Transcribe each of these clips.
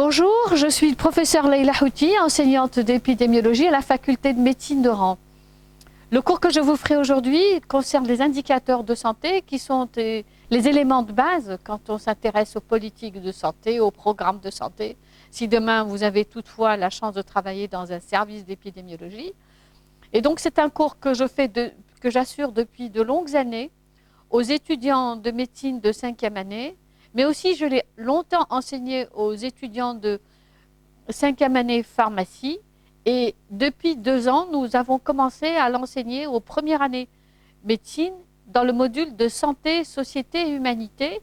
Bonjour, je suis le professeur Leïla Houti, enseignante d'épidémiologie à la faculté de médecine de Rouen. Le cours que je vous ferai aujourd'hui concerne les indicateurs de santé qui sont les éléments de base quand on s'intéresse aux politiques de santé, aux programmes de santé. Si demain vous avez toutefois la chance de travailler dans un service d'épidémiologie. Et donc c'est un cours que j'assure depuis de longues années aux étudiants de médecine de 5e année, mais aussi je l'ai longtemps enseigné aux étudiants de 5e année pharmacie. Et depuis 2 ans, nous avons commencé à l'enseigner aux premières années médecine dans le module de santé, société et humanité.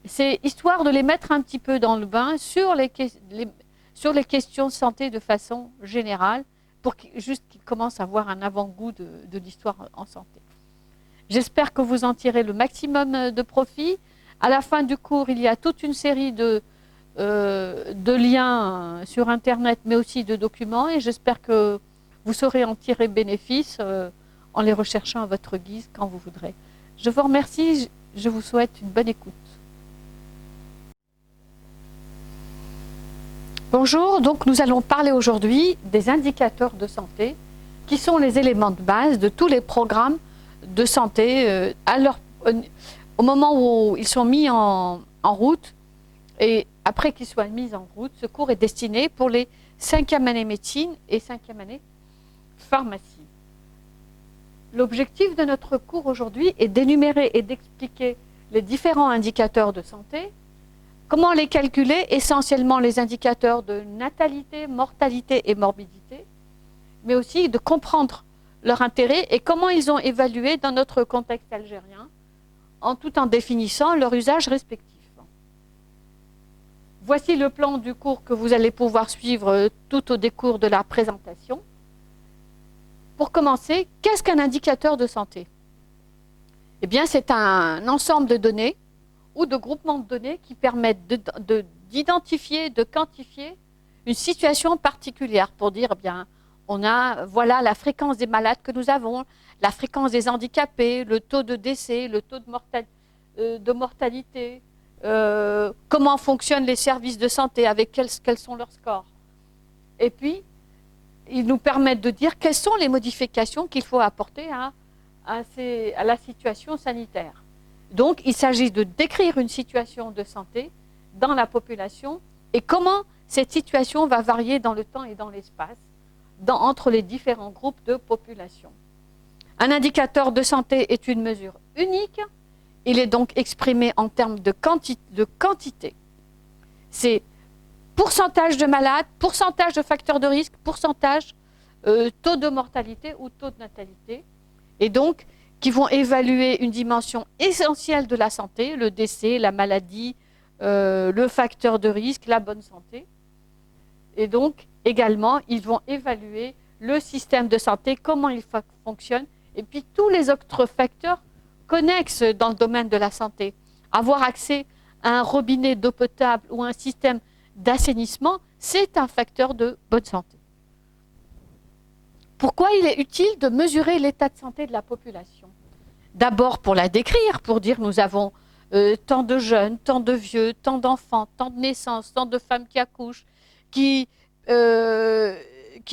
C'est histoire de les mettre un petit peu dans le bain sur les questions de santé de façon générale, pour juste qu'ils commencent à avoir un avant-goût de l'histoire en santé. J'espère que vous en tirez le maximum de profit. À la fin du cours, il y a toute une série de liens sur Internet, mais aussi de documents, et j'espère que vous saurez en tirer bénéfice en les recherchant à votre guise quand vous voudrez. Je vous remercie, je vous souhaite une bonne écoute. Bonjour, donc nous allons parler aujourd'hui des indicateurs de santé, qui sont les éléments de base de tous les programmes de santé au moment où ils sont mis en route. Et après qu'ils soient mis en route, ce cours est destiné pour les 5e année médecine et 5e année pharmacie. L'objectif de notre cours aujourd'hui est d'énumérer et d'expliquer les différents indicateurs de santé, comment les calculer, essentiellement les indicateurs de natalité, mortalité et morbidité, mais aussi de comprendre leur intérêt et comment ils ont évalué dans notre contexte algérien, tout en définissant leur usage respectif. Voici le plan du cours que vous allez pouvoir suivre tout au décours de la présentation. Pour commencer, qu'est-ce qu'un indicateur de santé? Eh bien, c'est un ensemble de données ou de groupements de données qui permettent d'identifier, de quantifier une situation particulière pour dire, eh bien, voilà la fréquence des malades que nous avons, la fréquence des handicapés, le taux de décès, le taux de mortalité, comment fonctionnent les services de santé, avec quels sont leurs scores. Et puis, ils nous permettent de dire quelles sont les modifications qu'il faut apporter à la situation sanitaire. Donc, il s'agit de décrire une situation de santé dans la population et comment cette situation va varier dans le temps et dans l'espace, entre les différents groupes de population. Un indicateur de santé est une mesure unique. Il est donc exprimé en termes de quantité. C'est pourcentage de malades, pourcentage de facteurs de risque, pourcentage, taux de mortalité ou taux de natalité. Et donc, qui vont évaluer une dimension essentielle de la santé, le décès, la maladie, le facteur de risque, la bonne santé. Et donc, également, ils vont évaluer le système de santé, comment il fonctionne, et puis tous les autres facteurs connexes dans le domaine de la santé. Avoir accès à un robinet d'eau potable ou un système d'assainissement, c'est un facteur de bonne santé. Pourquoi il est utile de mesurer l'état de santé de la population? D'abord pour la décrire, pour dire nous avons tant de jeunes, tant de vieux, tant d'enfants, tant de naissances, tant de femmes qui accouchent, qui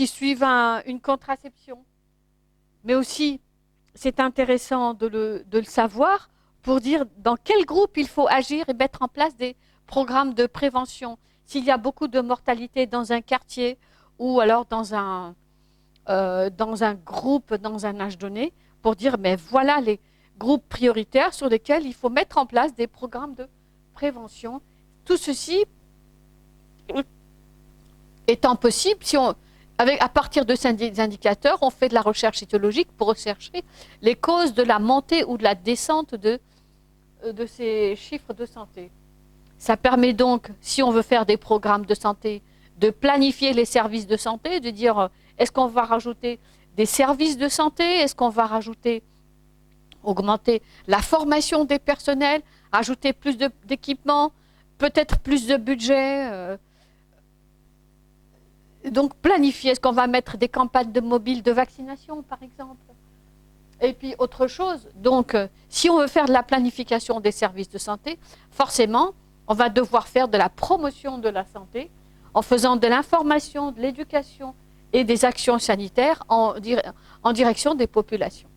suivent une contraception. Mais aussi, c'est intéressant de le savoir pour dire dans quel groupe il faut agir et mettre en place des programmes de prévention. S'il y a beaucoup de mortalité dans un quartier ou alors dans un groupe, dans un âge donné, pour dire mais voilà les groupes prioritaires sur lesquels il faut mettre en place des programmes de prévention. Tout ceci étant possible, à partir de ces indicateurs, on fait de la recherche étiologique pour rechercher les causes de la montée ou de la descente de ces chiffres de santé. Ça permet donc, si on veut faire des programmes de santé, de planifier les services de santé, de dire est-ce qu'on va rajouter des services de santé, est-ce qu'on va augmenter la formation des personnels, ajouter plus d'équipements, peut-être plus de budget. Donc planifier, est-ce qu'on va mettre des campagnes de mobiles de vaccination par exemple? Et puis autre chose, donc si on veut faire de la planification des services de santé, forcément on va devoir faire de la promotion de la santé en faisant de l'information, de l'éducation et des actions sanitaires en direction des populations.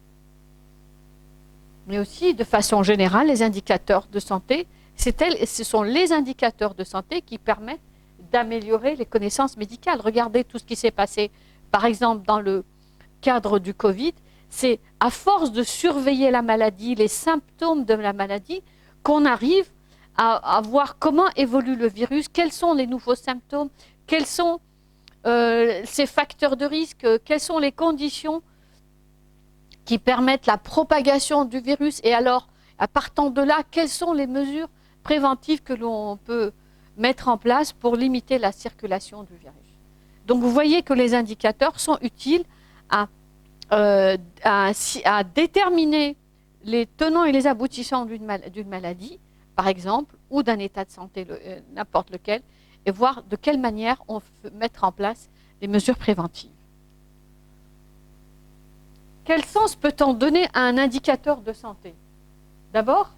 Mais aussi, de façon générale, les indicateurs de santé, ce sont les indicateurs de santé qui permettent d'améliorer les connaissances médicales. Regardez tout ce qui s'est passé, par exemple, dans le cadre du Covid. C'est à force de surveiller la maladie, les symptômes de la maladie, qu'on arrive à voir comment évolue le virus, quels sont les nouveaux symptômes, quels sont ces facteurs de risque, quelles sont les conditions qui permettent la propagation du virus, et alors, à partant de là, quelles sont les mesures préventives que l'on peut mettre en place pour limiter la circulation du virus. Donc vous voyez que les indicateurs sont utiles à déterminer les tenants et les aboutissants d'une maladie, par exemple, ou d'un état de santé, n'importe lequel, et voir de quelle manière on peut mettre en place des mesures préventives. Quel sens peut-on donner à un indicateur de santé? D'abord,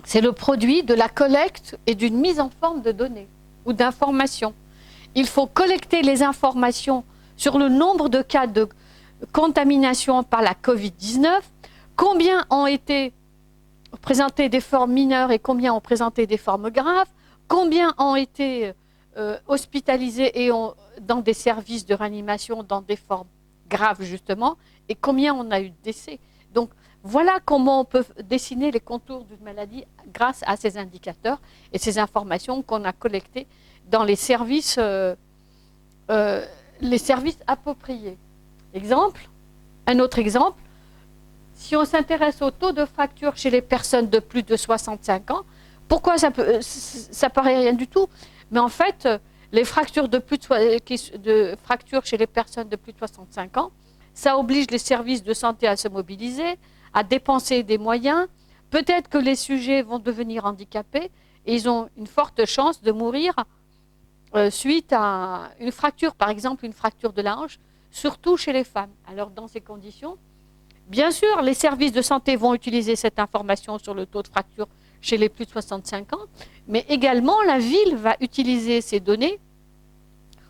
c'est le produit de la collecte et d'une mise en forme de données ou d'informations. Il faut collecter les informations sur le nombre de cas de contamination par la Covid-19, combien ont été présentés des formes mineures et combien ont présenté des formes graves, combien ont été hospitalisés et dans des services de réanimation dans des formes graves justement, et combien on a eu de décès. Donc voilà comment on peut dessiner les contours d'une maladie grâce à ces indicateurs et ces informations qu'on a collectées dans les services appropriés. Un autre exemple, si on s'intéresse au taux de fracture chez les personnes de plus de 65 ans, pourquoi ça paraît rien du tout, mais en fait, les fractures fractures chez les personnes de plus de 65 ans, ça oblige les services de santé à se mobiliser, à dépenser des moyens. Peut-être que les sujets vont devenir handicapés et ils ont une forte chance de mourir suite à une fracture, par exemple une fracture de la hanche, surtout chez les femmes. Alors dans ces conditions, bien sûr, les services de santé vont utiliser cette information sur le taux de fracture chez les plus de 65 ans, mais également la ville va utiliser ces données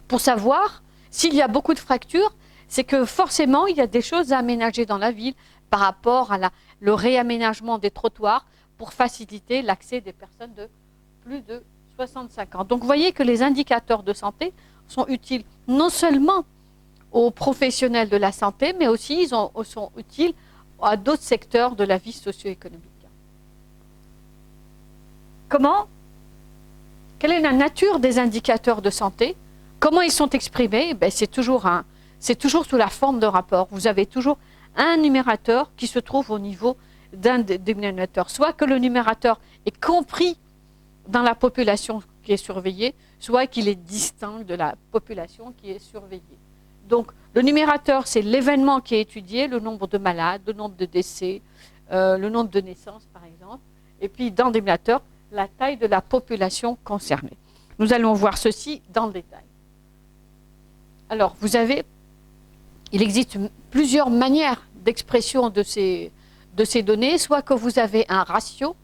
pour savoir s'il y a beaucoup de fractures, c'est que forcément il y a des choses à aménager dans la ville par rapport à le réaménagement des trottoirs pour faciliter l'accès des personnes de plus de 65 ans. Donc vous voyez que les indicateurs de santé sont utiles non seulement aux professionnels de la santé, mais aussi ils sont utiles à d'autres secteurs de la vie socio-économique. Quelle est la nature des indicateurs de santé? Comment ils sont exprimés? C'est toujours sous la forme de rapport. Vous avez toujours un numérateur qui se trouve au niveau d'un dénominateur. Soit que le numérateur est compris dans la population qui est surveillée, soit qu'il est distinct de la population qui est surveillée. Donc, le numérateur, c'est l'événement qui est étudié, le nombre de malades, le nombre de décès, le nombre de naissances, par exemple. Et puis, dans le dénominateur, la taille de la population concernée. Nous allons voir ceci dans le détail. Alors, il existe plusieurs manières d'expression de ces données, soit que vous avez un ratio.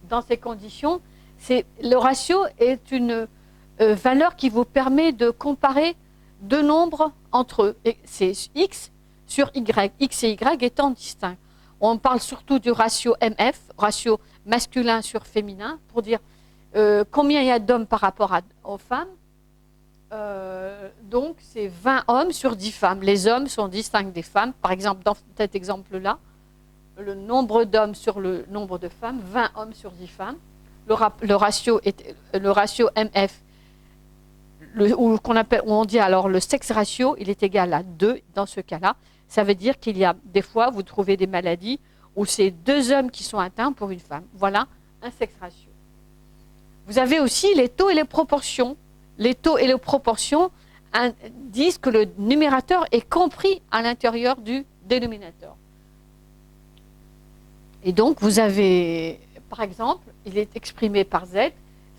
Dans ces conditions, le ratio est une valeur qui vous permet de comparer deux nombres entre eux. C'est X sur Y, X et Y étant distincts. On parle surtout du ratio MF, ratio masculin sur féminin, pour dire combien il y a d'hommes par rapport aux femmes. Donc, c'est 20 hommes sur 10 femmes. Les hommes sont distincts des femmes. Par exemple, dans cet exemple-là, le nombre d'hommes sur le nombre de femmes, 20 hommes sur 10 femmes. Le ratio MF, où on dit alors le sexe ratio, il est égal à 2 dans ce cas-là. Ça veut dire qu'il y a des fois, vous trouvez des maladies où c'est 2 hommes qui sont atteints pour une femme. Voilà un sexe ratio. Vous avez aussi les taux et les proportions. Les taux et les proportions disent que le numérateur est compris à l'intérieur du dénominateur. Et donc, vous avez, par exemple, il est exprimé par Z,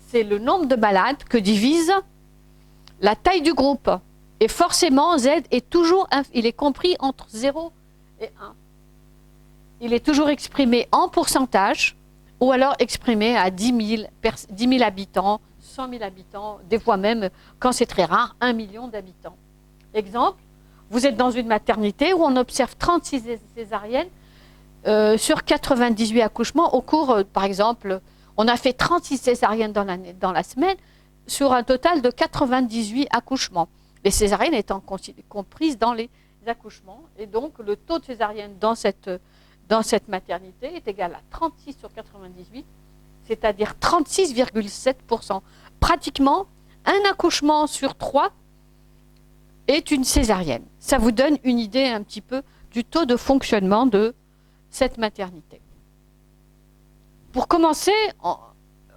c'est le nombre de malades que divise la taille du groupe. Et forcément, Z est toujours, il est compris entre 0 et 1. Il est toujours exprimé en pourcentage ou alors exprimé à 10 000 habitants, 100 000 habitants, des fois même, quand c'est très rare, 1 million d'habitants. Exemple, vous êtes dans une maternité où on observe 36 césariennes sur 98 accouchements au cours, par exemple, on a fait 36 césariennes dans la semaine sur un total de 98 accouchements. Les césariennes étant comprises dans les accouchements. Et donc, le taux de césarienne dans cette maternité est égal à 36 sur 98, c'est-à-dire 36,7%. Pratiquement, un accouchement sur 3 est une césarienne. Ça vous donne une idée un petit peu du taux de fonctionnement de cette maternité. Pour commencer,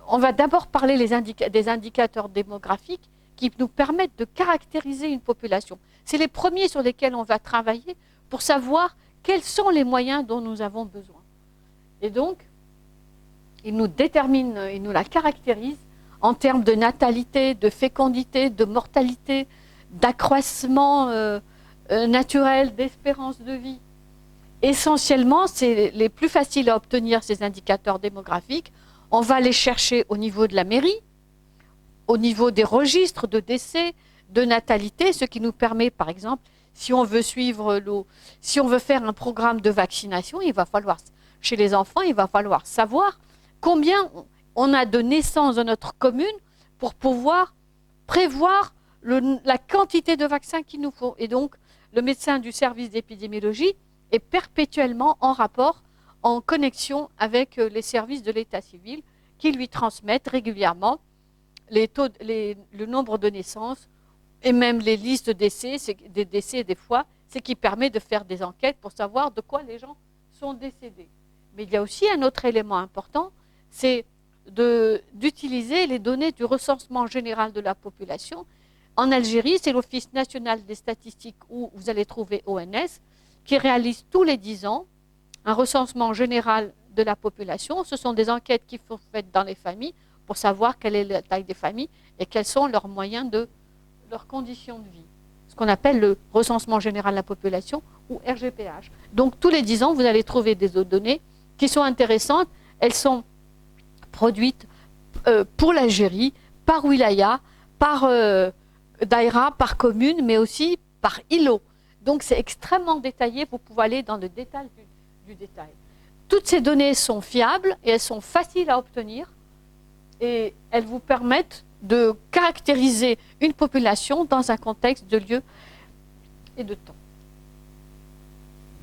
on va d'abord parler des indicateurs démographiques qui nous permettent de caractériser une population. C'est les premiers sur lesquels on va travailler pour savoir quels sont les moyens dont nous avons besoin. Et donc, ils nous déterminent, ils nous la caractérisent en termes de natalité, de fécondité, de mortalité, d'accroissement naturel, d'espérance de vie. Essentiellement, c'est les plus faciles à obtenir, ces indicateurs démographiques. On va les chercher au niveau de la mairie, au niveau des registres de décès, de natalité, ce qui nous permet, par exemple, si on veut si on veut faire un programme de vaccination, il va falloir, chez les enfants, il va falloir savoir combien on a de naissances dans notre commune pour pouvoir prévoir la quantité de vaccins qu'il nous faut. Et donc, le médecin du service d'épidémiologie est perpétuellement en rapport, en connexion avec les services de l'état civil qui lui transmettent régulièrement le nombre de naissances et même les listes de décès, des décès des fois, ce qui permet de faire des enquêtes pour savoir de quoi les gens sont décédés. Mais il y a aussi un autre élément important, c'est d'utiliser les données du recensement général de la population. En Algérie, c'est l'Office national des statistiques où vous allez trouver ONS, qui réalise tous les 10 ans un recensement général de la population. Ce sont des enquêtes qui sont faites dans les familles pour savoir quelle est la taille des familles et quels sont leurs moyens leurs conditions de vie. Ce qu'on appelle le recensement général de la population ou RGPH. Donc tous les 10 ans, vous allez trouver des données qui sont intéressantes. Elles sont produites pour l'Algérie, par wilaya, par daïra, par commune, mais aussi par îlot. Donc c'est extrêmement détaillé, vous pouvez aller dans le détail du détail. Toutes ces données sont fiables et elles sont faciles à obtenir et elles vous permettent de caractériser une population dans un contexte de lieu et de temps.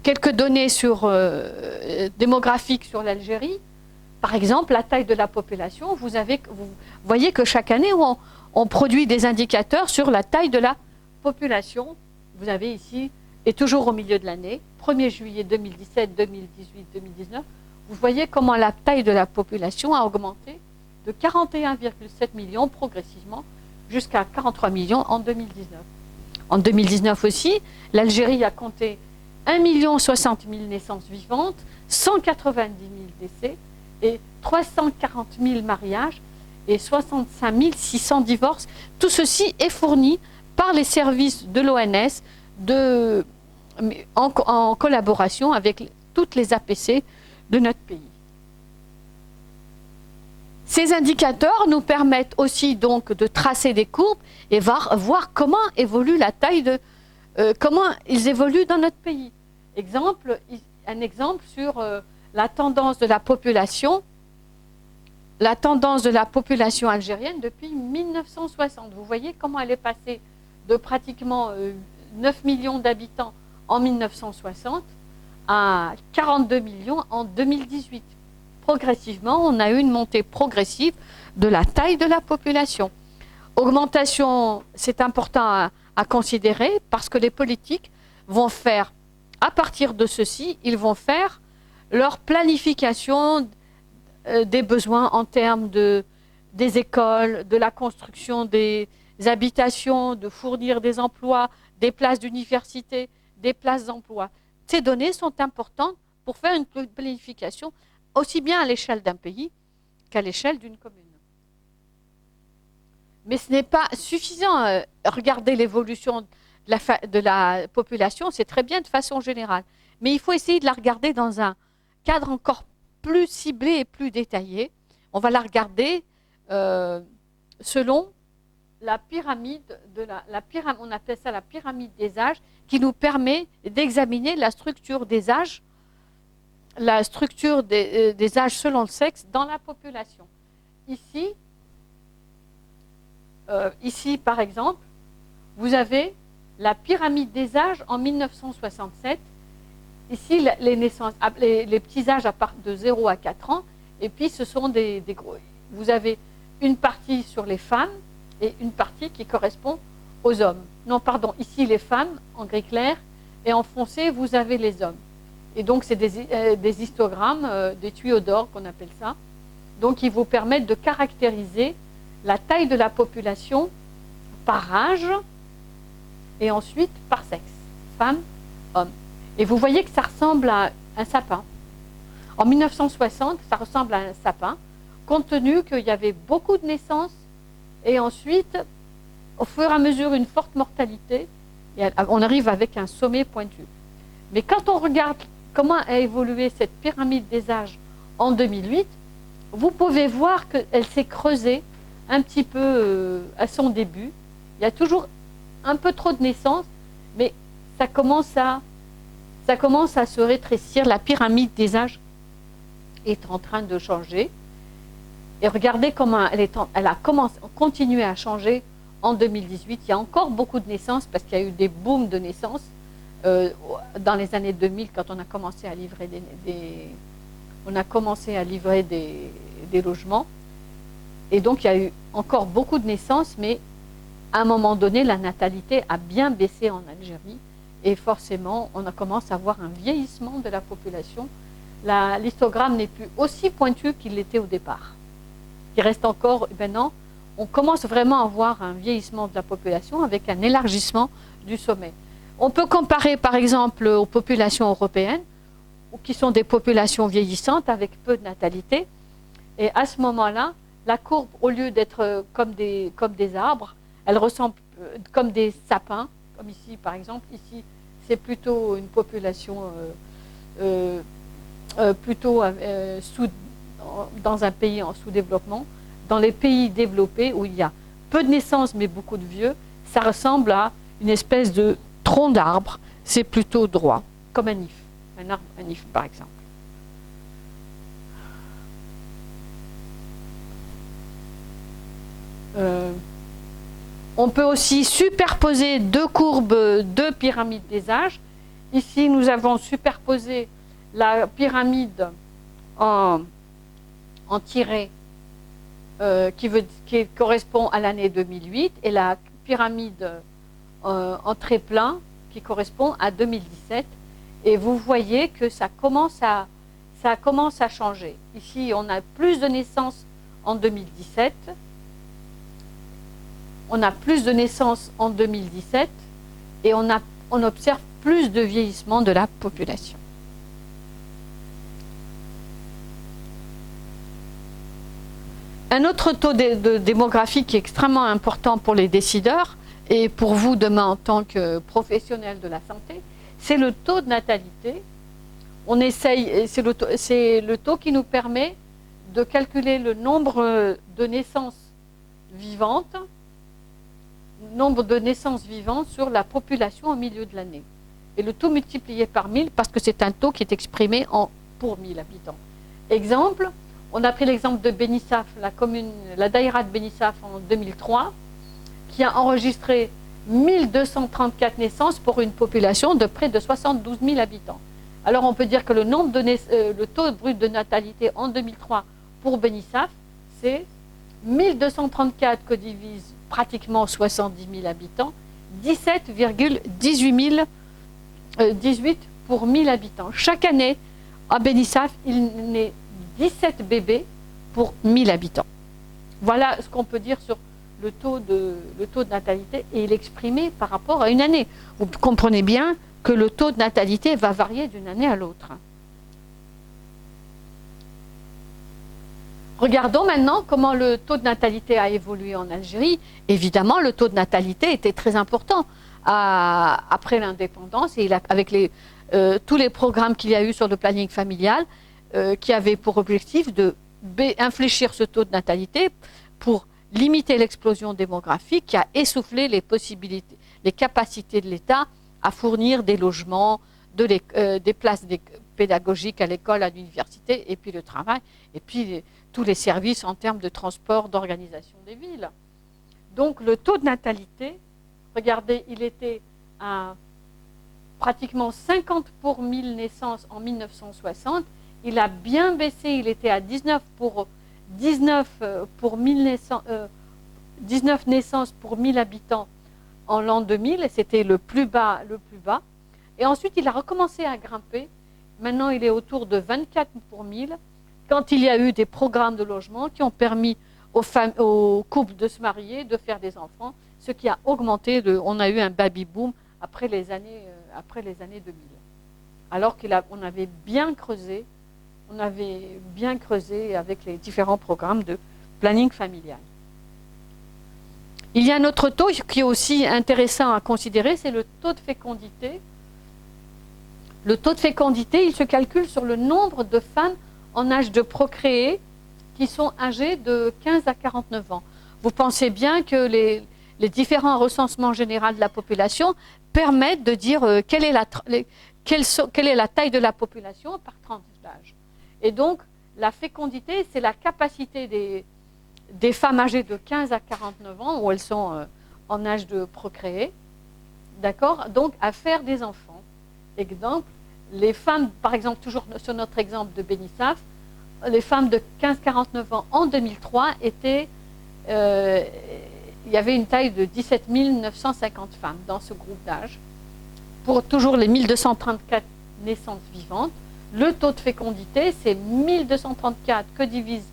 Quelques données démographiques sur l'Algérie. Par exemple, la taille de la population. Vous voyez que chaque année, on produit des indicateurs sur la taille de la population. Vous avez ici, et toujours au milieu de l'année, 1er juillet 2017, 2018, 2019, vous voyez comment la taille de la population a augmenté de 41,7 millions progressivement jusqu'à 43 millions en 2019. En 2019 aussi, l'Algérie a compté 1 060 000 naissances vivantes, 190 000 décès et 340 000 mariages et 65 600 divorces. Tout ceci est fourni par les services de l'ONS en collaboration avec toutes les APC de notre pays. Ces indicateurs nous permettent aussi donc de tracer des courbes et voir comment évolue la taille comment ils évoluent dans notre pays. Un exemple sur la tendance de la population algérienne depuis 1960. Vous voyez comment elle est passée de pratiquement 9 millions d'habitants en 1960 à 42 millions en 2018. Progressivement, on a eu une montée progressive de la taille de la population. Augmentation, c'est important à considérer parce que les politiques vont faire, à partir de ceci, ils vont faire leur planification des besoins en termes des écoles, de la construction des habitations, de fournir des emplois, des places d'université, des places d'emploi. Ces données sont importantes pour faire une planification aussi bien à l'échelle d'un pays qu'à l'échelle d'une commune. Mais ce n'est pas suffisant. Regarder l'évolution de la population, c'est très bien de façon générale. Mais il faut essayer de la regarder dans un cadre encore plus ciblée et plus détaillée. On va la regarder selon la pyramide, on appelle ça la pyramide des âges, qui nous permet d'examiner la structure des âges, des âges selon le sexe dans la population. Ici, par exemple, vous avez la pyramide des âges en 1967. Ici, les petits âges à partir de 0 à 4 ans. Et puis, ce sont des gros. Vous avez une partie sur les femmes et une partie qui correspond aux hommes. Non, pardon, ici, les femmes, en gris clair, et en foncé, vous avez les hommes. Et donc, c'est des histogrammes, des tuyaux d'or qu'on appelle ça. Donc, ils vous permettent de caractériser la taille de la population par âge et ensuite par sexe, femme, homme. Et vous voyez que ça ressemble à un sapin. En 1960, ça ressemble à un sapin, compte tenu qu'il y avait beaucoup de naissances et ensuite, au fur et à mesure, une forte mortalité, et on arrive avec un sommet pointu. Mais quand on regarde comment a évolué cette pyramide des âges en 2008, vous pouvez voir qu'elle s'est creusée un petit peu à son début. Il y a toujours un peu trop de naissances, mais ça commence à se rétrécir. La pyramide des âges est en train de changer. Et regardez comment elle a continué à changer en 2018. Il y a encore beaucoup de naissances parce qu'il y a eu des booms de naissances dans les années 2000 quand on a commencé à livrer des logements. Et donc, il y a eu encore beaucoup de naissances, mais à un moment donné, la natalité a bien baissé en Algérie. Et forcément, on commence à voir un vieillissement de la population. L'histogramme n'est plus aussi pointu qu'il l'était au départ. Il reste encore, maintenant, on commence vraiment à voir un vieillissement de la population avec un élargissement du sommet. On peut comparer, par exemple, aux populations européennes, qui sont des populations vieillissantes avec peu de natalité. Et à ce moment-là, la courbe, au lieu d'être comme des arbres, elle ressemble comme des sapins, comme ici par exemple. Ici, c'est plutôt une population dans un pays en sous-développement. Dans les pays développés, où il y a peu de naissances mais beaucoup de vieux, ça ressemble à une espèce de tronc d'arbre. C'est plutôt droit, comme un if, un arbre, un if par exemple. On peut aussi superposer deux courbes, deux pyramides des âges. Ici, nous avons superposé la pyramide en tiret qui correspond à l'année 2008 et la pyramide en trait plein qui correspond à 2017. Et vous voyez que ça commence à changer. Ici, on a plus de naissances en 2017. On a plus de naissances en 2017 et on observe plus de vieillissement de la population. Un autre taux de démographie qui est extrêmement important pour les décideurs et pour vous demain en tant que professionnel de la santé, c'est le taux de natalité. On essaye, c'est le taux qui nous permet de calculer le nombre de naissances vivantes, sur la population au milieu de l'année. Et le taux multiplié par 1000 parce que c'est un taux qui est exprimé pour 1000 habitants. Exemple, on a pris l'exemple de Benissaf, la daïra de Benissaf en 2003, qui a enregistré 1234 naissances pour une population de près de 72 000 habitants. Alors on peut dire que le taux brut de natalité en 2003 pour Benissaf, c'est 1234 que divise pratiquement 70 000 habitants, 17,18 pour 1000 habitants. Chaque année, à Benissaf, il naît 17 bébés pour 1000 habitants. Voilà ce qu'on peut dire sur le taux de natalité, et il est exprimé par rapport à une année. Vous comprenez bien que le taux de natalité va varier d'une année à l'autre. Regardons maintenant comment le taux de natalité a évolué en Algérie. Évidemment, le taux de natalité était très important après l'indépendance et avec tous les programmes qu'il y a eu sur le planning familial. qui avait pour objectif d'infléchir ce taux de natalité pour limiter l'explosion démographique qui a essoufflé les possibilités, les capacités de l'État à fournir des logements, des places pédagogiques à l'école, à l'université, et puis le travail, et puis tous les services en termes de transport, d'organisation des villes. Donc le taux de natalité, regardez, il était à pratiquement 50 pour 1000 naissances en 1960. Il a bien baissé, il était à 19 naissances pour 1000 habitants en l'an 2000, et c'était le plus bas. Et ensuite, il a recommencé à grimper. Maintenant, il est autour de 24 pour 1000, quand il y a eu des programmes de logement qui ont permis aux couples de se marier, de faire des enfants, ce qui a augmenté, on a eu un baby-boom après les années 2000. Alors qu'on avait bien creusé, avec les différents programmes de planning familial. Il y a un autre taux qui est aussi intéressant à considérer, c'est le taux de fécondité. Le taux de fécondité, il se calcule sur le nombre de femmes en âge de procréer qui sont âgées de 15 à 49 ans. Vous pensez bien que les différents recensements généraux de la population permettent de dire quelle est la taille de la population par tranche d'âge. Et donc, la fécondité, c'est la capacité des femmes âgées de 15 à 49 ans, où elles sont en âge de procréer, d'accord, donc à faire des enfants. Exemple, les femmes, par exemple, toujours sur notre exemple de Bénissaf, les femmes de 15-49 ans en 2003 il y avait une taille de 17 950 femmes dans ce groupe d'âge. Pour toujours les 1234 naissances vivantes, le taux de fécondité, c'est 1234 que divise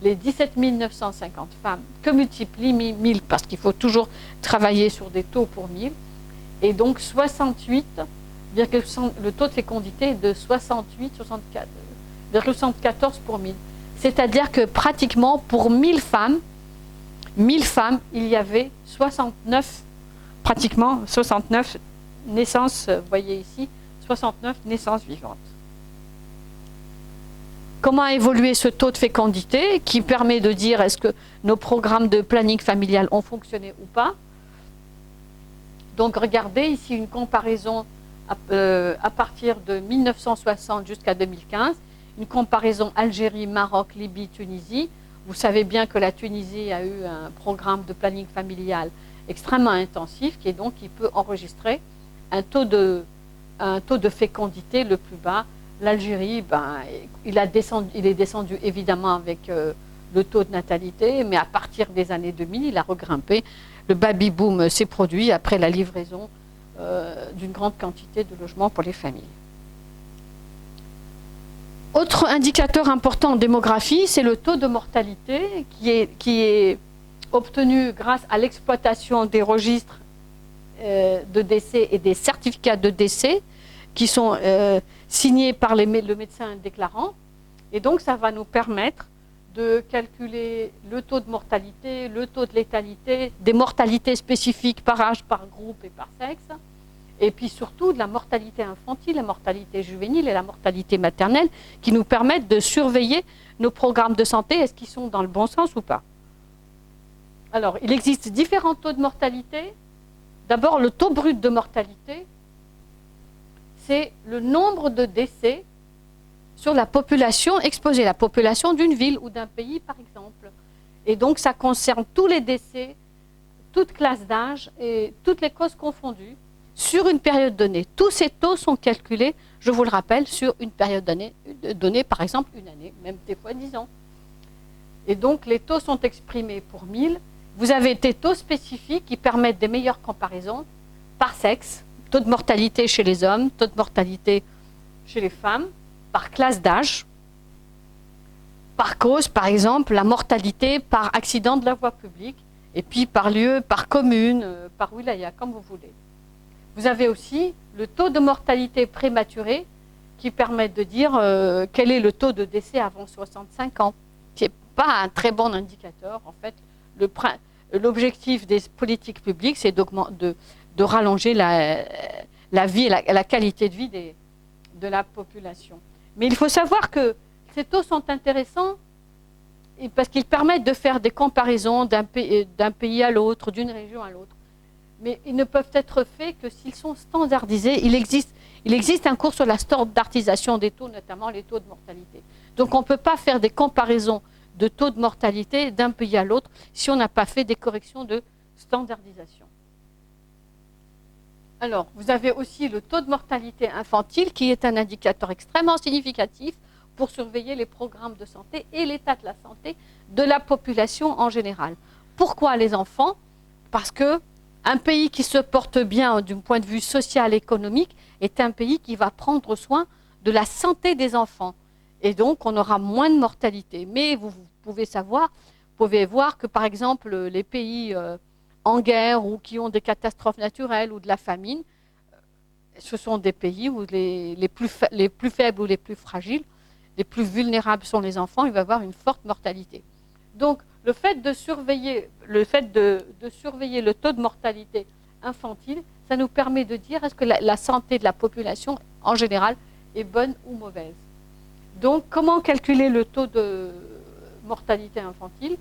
les 17 950 femmes, que multiplie 1000, parce qu'il faut toujours travailler sur des taux pour 1000, et donc 68, le taux de fécondité est de 68,74 pour 1000. C'est-à-dire que pratiquement pour 1000 femmes, il y avait pratiquement 69 naissances, vous voyez ici, 69 naissances vivantes. Comment a évolué ce taux de fécondité qui permet de dire est-ce que nos programmes de planning familial ont fonctionné ou pas? Donc regardez ici une comparaison à partir de 1960 jusqu'à 2015, une comparaison Algérie, Maroc, Libye, Tunisie. Vous savez bien que la Tunisie a eu un programme de planning familial extrêmement intensif qui peut enregistrer un taux de fécondité le plus bas. L'Algérie, il est descendu évidemment avec le taux de natalité, mais à partir des années 2000, il a regrimpé. Le baby-boom s'est produit après la livraison d'une grande quantité de logements pour les familles. Autre indicateur important en démographie, c'est le taux de mortalité qui est obtenu grâce à l'exploitation des registres de décès et des certificats de décès qui sont signés par le médecin déclarant. Et donc, ça va nous permettre de calculer le taux de mortalité, le taux de létalité, des mortalités spécifiques par âge, par groupe et par sexe, et puis surtout de la mortalité infantile, la mortalité juvénile et la mortalité maternelle, qui nous permettent de surveiller nos programmes de santé, est-ce qu'ils sont dans le bon sens ou pas. Alors, il existe différents taux de mortalité. D'abord, le taux brut de mortalité, c'est le nombre de décès sur la population exposée, la population d'une ville ou d'un pays, par exemple. Et donc, ça concerne tous les décès, toutes classes d'âge et toutes les causes confondues sur une période donnée. Tous ces taux sont calculés, je vous le rappelle, sur une période donnée, par exemple une année, même des fois 10 ans. Et donc, les taux sont exprimés pour 1000. Vous avez des taux spécifiques qui permettent des meilleures comparaisons par sexe, taux de mortalité chez les hommes, taux de mortalité chez les femmes, par classe d'âge, par cause, par exemple, la mortalité par accident de la voie publique, et puis par lieu, par commune, par wilaya, comme vous voulez. Vous avez aussi le taux de mortalité prématurée qui permet de dire quel est le taux de décès avant 65 ans. Ce n'est pas un très bon indicateur. En fait, l'objectif des politiques publiques, c'est de rallonger la vie et la qualité de vie de la population. Mais il faut savoir que ces taux sont intéressants parce qu'ils permettent de faire des comparaisons d'un pays à l'autre, d'une région à l'autre. Mais ils ne peuvent être faits que s'ils sont standardisés. Il existe un cours sur la standardisation des taux, notamment les taux de mortalité. Donc on ne peut pas faire des comparaisons de taux de mortalité d'un pays à l'autre si on n'a pas fait des corrections de standardisation. Alors, vous avez aussi le taux de mortalité infantile qui est un indicateur extrêmement significatif pour surveiller les programmes de santé et l'état de la santé de la population en général. Pourquoi les enfants? Parce qu'un pays qui se porte bien du point de vue social et économique est un pays qui va prendre soin de la santé des enfants. Et donc, on aura moins de mortalité. Mais vous pouvez voir que, par exemple, les pays en guerre ou qui ont des catastrophes naturelles ou de la famine, ce sont des pays où les plus faibles ou les plus fragiles, les plus vulnérables sont les enfants, il va y avoir une forte mortalité. Donc, le fait de surveiller le taux de mortalité infantile, ça nous permet de dire est-ce que la santé de la population en général est bonne ou mauvaise. Donc, comment calculer le taux de mortalité infantile?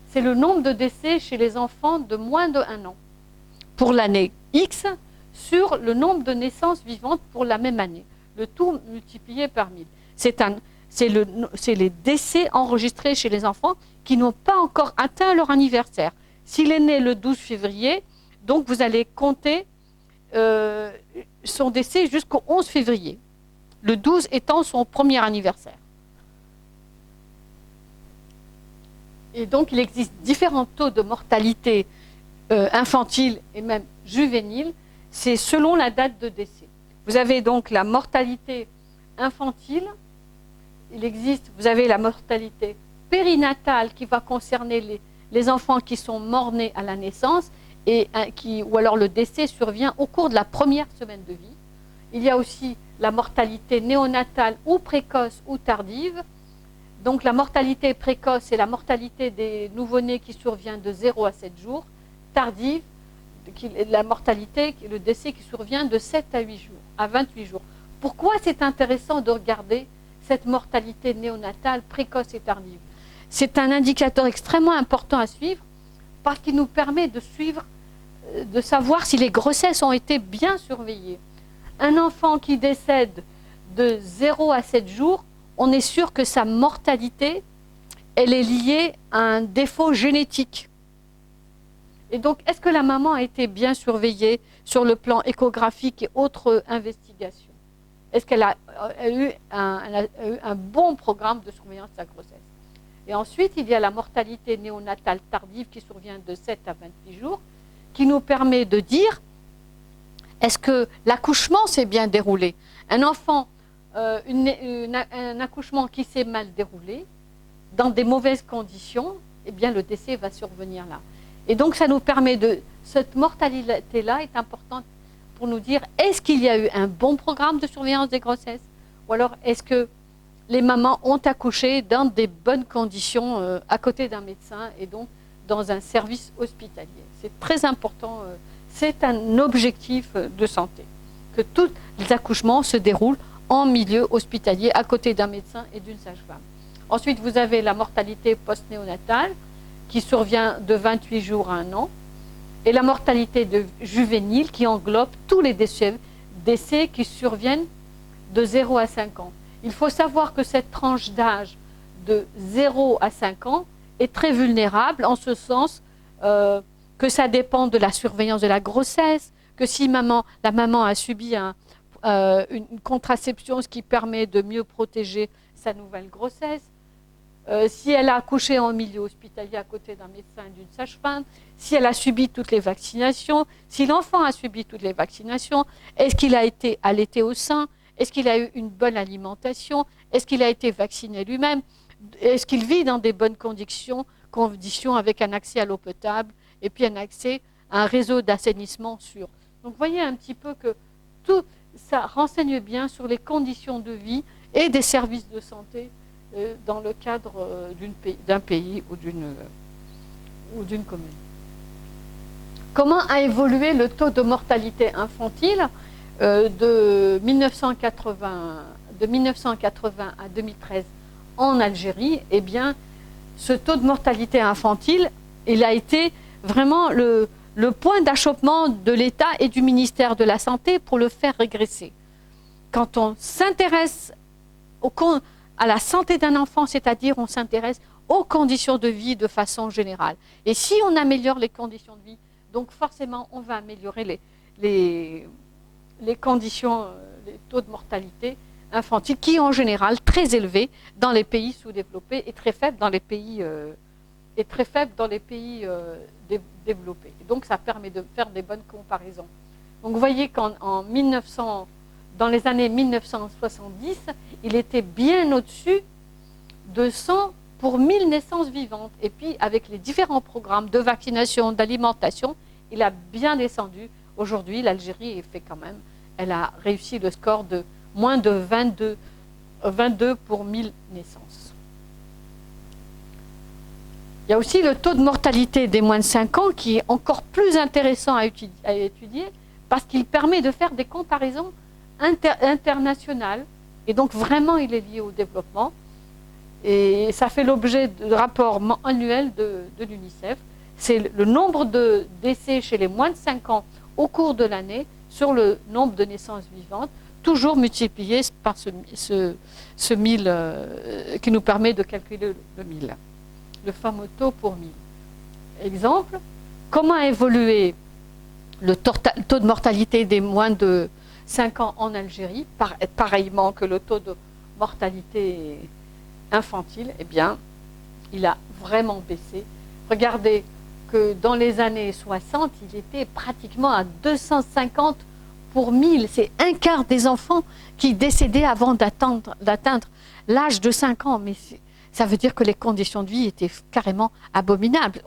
C'est le nombre de décès chez les enfants de moins de 1 an pour l'année X sur le nombre de naissances vivantes pour la même année. Le tout multiplié par 1000. C'est les décès enregistrés chez les enfants qui n'ont pas encore atteint leur anniversaire. S'il est né le 12 février, donc vous allez compter son décès jusqu'au 11 février. Le 12 étant son premier anniversaire. Et donc, il existe différents taux de mortalité infantile et même juvénile. C'est selon la date de décès. Vous avez donc la mortalité infantile. Vous avez la mortalité périnatale qui va concerner les enfants qui sont morts-nés à la naissance ou alors le décès survient au cours de la première semaine de vie. Il y a aussi la mortalité néonatale ou précoce ou tardive. Donc la mortalité précoce, c'est la mortalité des nouveau-nés qui survient de 0 à 7 jours. Tardive, la mortalité, le décès qui survient de 7 à 8 jours, à 28 jours. Pourquoi c'est intéressant de regarder cette mortalité néonatale précoce et tardive? C'est un indicateur extrêmement important à suivre parce qu'il nous permet de savoir si les grossesses ont été bien surveillées. Un enfant qui décède de 0 à 7 jours, on est sûr que sa mortalité, elle est liée à un défaut génétique. Et donc, est-ce que la maman a été bien surveillée sur le plan échographique et autres investigations? Est-ce qu'elle a eu un bon programme de surveillance de sa grossesse? Et ensuite, il y a la mortalité néonatale tardive qui survient de 7 à 28 jours, qui nous permet de dire est-ce que l'accouchement s'est bien déroulé? Un enfant, un accouchement qui s'est mal déroulé, dans des mauvaises conditions, eh bien le décès va survenir là. Et donc ça nous permet cette mortalité-là est importante pour nous dire est-ce qu'il y a eu un bon programme de surveillance des grossesses? Ou alors est-ce que les mamans ont accouché dans des bonnes conditions à côté d'un médecin et donc dans un service hospitalier? C'est très important. C'est un objectif de santé, que tous les accouchements se déroulent en milieu hospitalier, à côté d'un médecin et d'une sage-femme. Ensuite, vous avez la mortalité post-néonatale, qui survient de 28 jours à 1 an, et la mortalité juvénile, qui englobe tous les décès qui surviennent de 0 à 5 ans. Il faut savoir que cette tranche d'âge de 0 à 5 ans est très vulnérable, en ce sens que ça dépend de la surveillance de la grossesse, que si la maman a subi une contraception, ce qui permet de mieux protéger sa nouvelle grossesse, si elle a accouché en milieu hospitalier à côté d'un médecin et d'une sage-femme, si elle a subi toutes les vaccinations, si l'enfant a subi toutes les vaccinations, est-ce qu'il a été allaité au sein, est-ce qu'il a eu une bonne alimentation, est-ce qu'il a été vacciné lui-même, est-ce qu'il vit dans des bonnes conditions avec un accès à l'eau potable et puis un accès à un réseau d'assainissement sûr. Donc vous voyez un petit peu que tout ça renseigne bien sur les conditions de vie et des services de santé dans le cadre d'un pays ou d'une commune. Comment a évolué le taux de mortalité infantile de 1980 à 2013 en Algérie, eh bien, ce taux de mortalité infantile, il a été vraiment le point d'achoppement de l'État et du ministère de la Santé pour le faire régresser. Quand on s'intéresse à la santé d'un enfant, c'est-à-dire on s'intéresse aux conditions de vie de façon générale. Et si on améliore les conditions de vie, donc forcément on va améliorer les conditions, les taux de mortalité infantile, qui est en général très élevé dans les pays sous-développés et très faible dans les pays, développés. Et donc ça permet de faire des bonnes comparaisons. Donc vous voyez dans les années 1970, il était bien au-dessus de 100 pour 1000 naissances vivantes. Et puis avec les différents programmes de vaccination, d'alimentation, il a bien descendu. Aujourd'hui, l'Algérie elle a réussi le score de moins de 22 pour 1000 naissances. Il y a aussi le taux de mortalité des moins de 5 ans qui est encore plus intéressant à étudier parce qu'il permet de faire des comparaisons internationales. Et donc vraiment, il est lié au développement. Et ça fait l'objet de rapports annuels de l'UNICEF. C'est le nombre de décès chez les moins de 5 ans au cours de l'année sur le nombre de naissances vivantes, toujours multiplié par ce 1000 qui nous permet de calculer le 1000, le fameux taux pour 1000. Exemple, comment a évolué le taux de mortalité des moins de 5 ans en Algérie, pareillement que le taux de mortalité infantile? Eh bien, il a vraiment baissé. Regardez que dans les années 60, il était pratiquement à 250 pour 1000. C'est un quart des enfants qui décédaient avant d'atteindre l'âge de 5 ans. Mais ça veut dire que les conditions de vie étaient carrément abominables.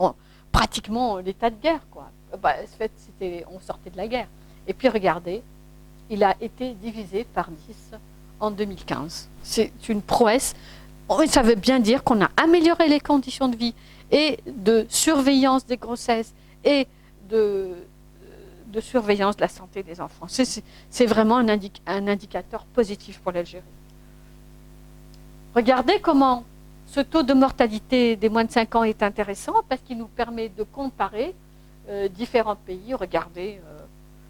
Pratiquement l'état de guerre, quoi. On sortait de la guerre. Et puis regardez, il a été divisé par 10 en 2015. C'est une prouesse. Ça veut bien dire qu'on a amélioré les conditions de vie et de surveillance des grossesses et de surveillance de la santé des enfants. C'est vraiment un indicateur positif pour l'Algérie. Regardez comment ce taux de mortalité des moins de 5 ans est intéressant parce qu'il nous permet de comparer différents pays. Regardez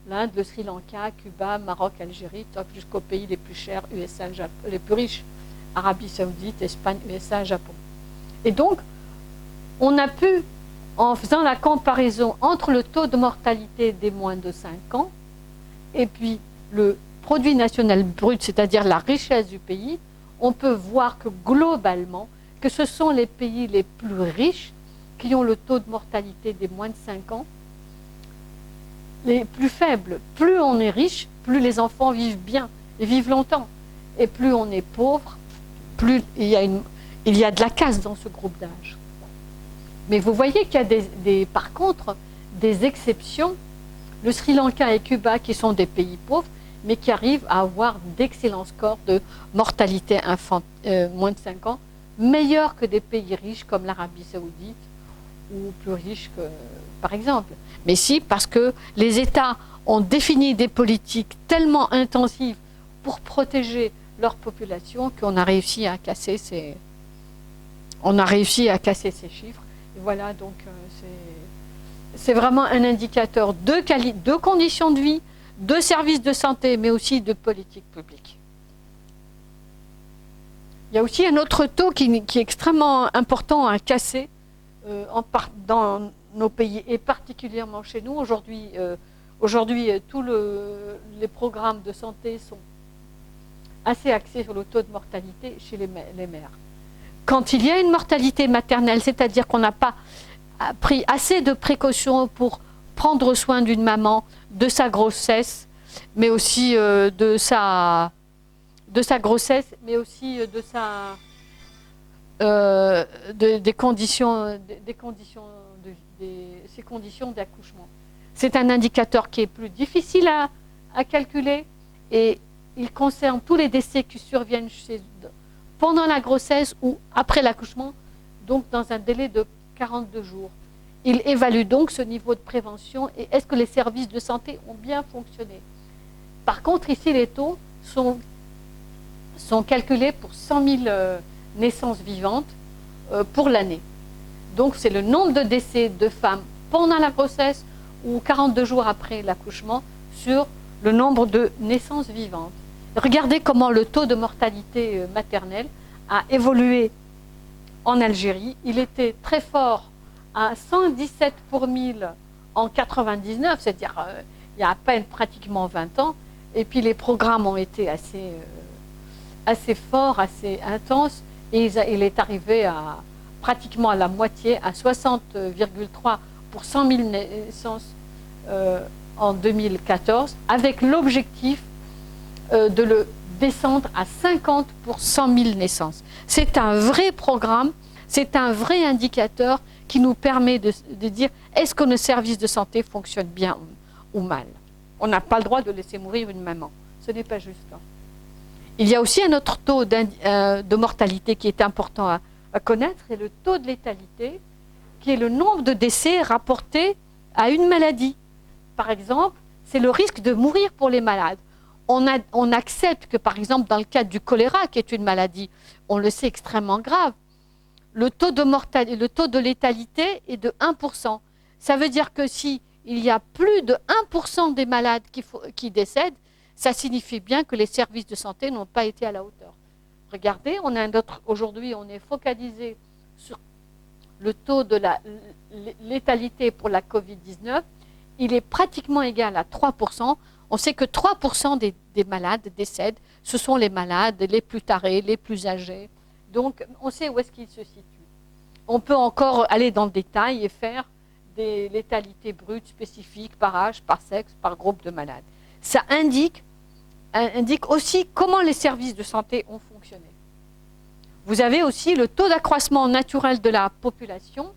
l'Inde, le Sri Lanka, Cuba, Maroc, Algérie, jusqu'aux pays les plus chers, USA, Japon, les plus riches, Arabie Saoudite, Espagne, USA, Japon. Et donc, on a pu, en faisant la comparaison entre le taux de mortalité des moins de 5 ans et puis le produit national brut, c'est-à-dire la richesse du pays, on peut voir que globalement, que ce sont les pays les plus riches qui ont le taux de mortalité des moins de 5 ans les plus faibles. Plus on est riche, plus les enfants vivent bien et vivent longtemps. Et plus on est pauvre, plus il y a de la casse dans ce groupe d'âge. Mais vous voyez qu'il y a par contre des exceptions. Le Sri Lanka et Cuba qui sont des pays pauvres, mais qui arrivent à avoir d'excellents scores de mortalité moins de 5 ans, meilleurs que des pays riches comme l'Arabie Saoudite ou plus riches que, par exemple. Mais si, parce que les États ont défini des politiques tellement intensives pour protéger leur population qu'on a réussi à casser ces chiffres. Et voilà, donc c'est vraiment un indicateur de conditions de vie, de services de santé, mais aussi de politique publique. Il y a aussi un autre taux qui est extrêmement important à casser dans nos pays, et particulièrement chez nous. Aujourd'hui, tous les programmes de santé sont assez axés sur le taux de mortalité chez les mères. Quand il y a une mortalité maternelle, c'est-à-dire qu'on n'a pas pris assez de précautions pour prendre soin d'une maman, de sa grossesse, mais aussi de sa grossesse, mais aussi des conditions d'accouchement. C'est un indicateur qui est plus difficile à calculer et il concerne tous les décès qui surviennent pendant la grossesse ou après l'accouchement, donc dans un délai de 42 jours. Il évalue donc ce niveau de prévention et est-ce que les services de santé ont bien fonctionné. Par contre, ici, les taux sont calculés pour 100 000 naissances vivantes pour l'année. Donc c'est le nombre de décès de femmes pendant la grossesse ou 42 jours après l'accouchement sur le nombre de naissances vivantes. Regardez comment le taux de mortalité maternelle a évolué en Algérie. Il était très fort à 117 pour 1000 en 99, c'est-à-dire il y a à peine pratiquement 20 ans. Et puis les programmes ont été assez forts, assez intenses. Et il est arrivé pratiquement à la moitié, à 60,3 pour 100 000 naissances en 2014, avec l'objectif de le descendre à 50 pour 100 000 naissances. C'est un vrai programme, c'est un vrai indicateur qui nous permet de dire est-ce que nos services de santé fonctionnent bien ou mal. On n'a pas le droit de laisser mourir une maman. Ce n'est pas juste. Il y a aussi un autre taux de mortalité qui est important à connaître, c'est le taux de létalité, qui est le nombre de décès rapportés à une maladie. Par exemple, c'est le risque de mourir pour les malades. On accepte que, par exemple, dans le cadre du choléra, qui est une maladie, on le sait, extrêmement grave, le taux de létalité est de 1%. Ça veut dire que s'il y a plus de 1% des malades qui décèdent, ça signifie bien que les services de santé n'ont pas été à la hauteur. Regardez, aujourd'hui, on est focalisé sur le taux de la létalité pour la Covid-19. Il est pratiquement égal à 3%. On sait que 3% des malades décèdent. Ce sont les malades les plus tarés, les plus âgés. Donc, on sait où est-ce qu'ils se situent. On peut encore aller dans le détail et faire des létalités brutes spécifiques par âge, par sexe, par groupe de malades. Ça indique aussi comment les services de santé ont fonctionné. Vous avez aussi le taux d'accroissement naturel de la population